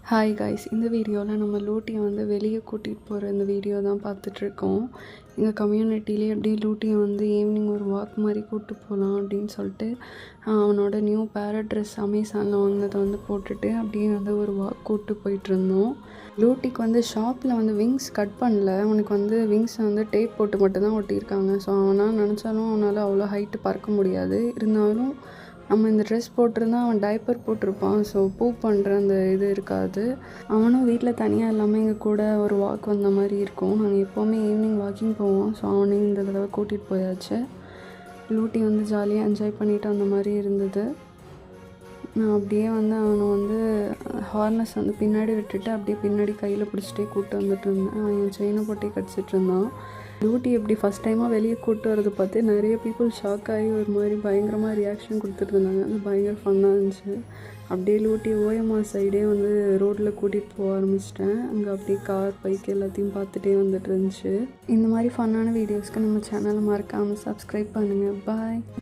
Hi guys, இந்த வீடியோவில் நம்ம லூட்டியை வந்து வெளியே கூட்டிகிட்டு போகிற இந்த வீடியோ தான் பார்த்துட்ருக்கோம். எங்கள் கம்யூனிட்டிலே அப்படியே லூட்டியை வந்து ஈவினிங் ஒரு வாக் மாதிரி கூப்பிட்டு போகலாம் அப்படின்னு சொல்லிட்டு அவனோட நியூ பேரட் ட்ரெஸ் அமேசானில் வாங்கினதை வந்து போட்டுட்டு அப்படியே வந்து ஒரு வாக் கூப்பிட்டு போயிட்டுருந்தோம். லூட்டிக்கு வந்து ஷாப்பில் வந்து விங்ஸ் கட் பண்ணல, அவனுக்கு வந்து விங்ஸை வந்து டேப் போட்டு மட்டும்தான் ஒட்டியிருக்காங்க. ஸோ அவனால் நினச்சாலும் அவனால் அவ்வளோ ஹைட்டு பறக்க முடியாது. இருந்தாலும் நம்ம இந்த ட்ரெஸ் போட்டிருந்தா அவன் டைப்பர் போட்டிருப்பான். ஸோ பூப் பண்ணுற அந்த இது இருக்காது. அவனும் வீட்டில் தனியாக இல்லாமல் எங்கள் கூட ஒரு வாக் வந்த மாதிரி இருக்கும். நாங்கள் எப்போவுமே ஈவினிங் வாக்கிங் போவோம். ஸோ அவனையும் இந்த தடவை கூட்டிகிட்டு போயாச்சு. லூட்டி வந்து ஜாலியாக என்ஜாய் பண்ணிவிட்டு அந்த மாதிரி இருந்தது. நான் அப்படியே வந்து அவனை வந்து ஹார்னஸ் வந்து பின்னாடி விட்டுட்டு அப்படியே பின்னாடி கையில் பிடிச்சிட்டே கூப்பிட்டு வந்துட்டு இருந்தேன். அவன் என் செயினை போட்டே கடிச்சிட்டு இருந்தான். லூட்டி எப்படி ஃபஸ்ட் டைமாக வெளியே கூப்பிட்டு வரது பார்த்து நிறைய பீப்புள் ஷாக் ஆகி ஒரு மாதிரி பயங்கரமாக ரியாக்ஷன் கொடுத்துட்ருந்தாங்க. அது பயங்கர ஃபன்னாக இருந்துச்சு. அப்படியே லூட்டி ஓஎம்ஆர் சைடே வந்து ரோட்டில் கூட்டிகிட்டு போக ஆரம்பிச்சிட்டேன். அங்கே அப்படியே கார் பைக் எல்லாத்தையும் பார்த்துட்டே வந்துட்டு இருந்துச்சு. இந்த மாதிரி ஃபன்னான வீடியோஸ்க்கு நம்ம சேனலை மறக்காமல் சப்ஸ்கிரைப் பண்ணுங்கள். பாய்.